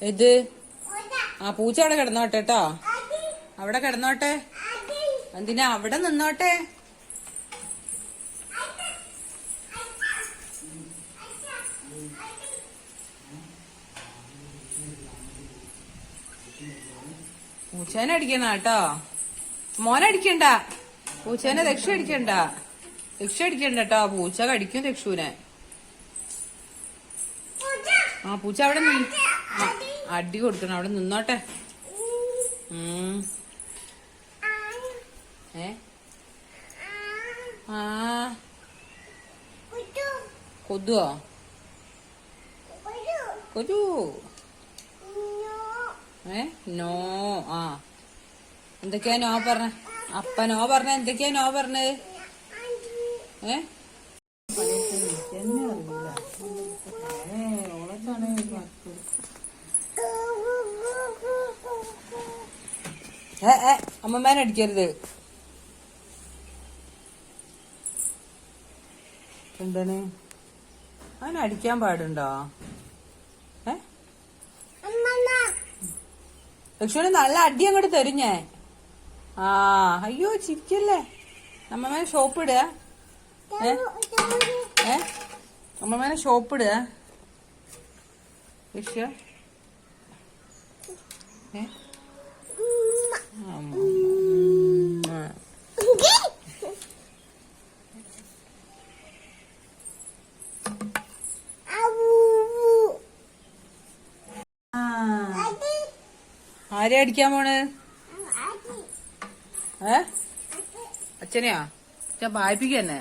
ഇത് ആ പൂച്ച അവിടെ കിടന്നോട്ടെ കേട്ടോ. അവിടെ കിടന്നോട്ടെ. എന്തിനാ അവിടെ നിന്നോട്ടെ. പൂച്ചേനെ അടിക്കണ കേട്ടോ. മോനടിക്കണ്ട. പൂച്ചേനെ രക്ഷ അടിക്കണ്ട. രക്ഷ അടിക്കണ്ട കേട്ടോ. പൂച്ച കടിക്കും രക്ഷൂനെ. ആ പൂച്ച അവിടെ അടി കൊടുക്കണം. അവിടെ നിന്നോട്ടെ. ആ കൊതുവോ? കൊതു നോ. ആ എന്തൊക്കെയാ നോ പറഞ്ഞ? അപ്പ നോ പറഞ്ഞ എന്തൊക്കെയാ നോ പറഞ്ഞത്? അമ്മമ്മേനെ അടിക്കരുത്. എന്താണ് അവനെ അടിക്കാൻ പാടുണ്ടോ? ലക്ഷ്മണി നല്ല അടി അങ്ങോട്ട് തരും ഞാൻ. ആ അയ്യോ ചിരിക്കല്ലേ. അമ്മമ്മേനെ ഷോപ്പ് ഇടുക. അമ്മമ്മേനെ ഷോപ്പ് ഇടുക. ലക്ഷ്യ ആരെ അടിക്കാൻ പോണ്? അച്ഛനെയാ? ഞാൻ വായിപ്പിക്കന്നെ.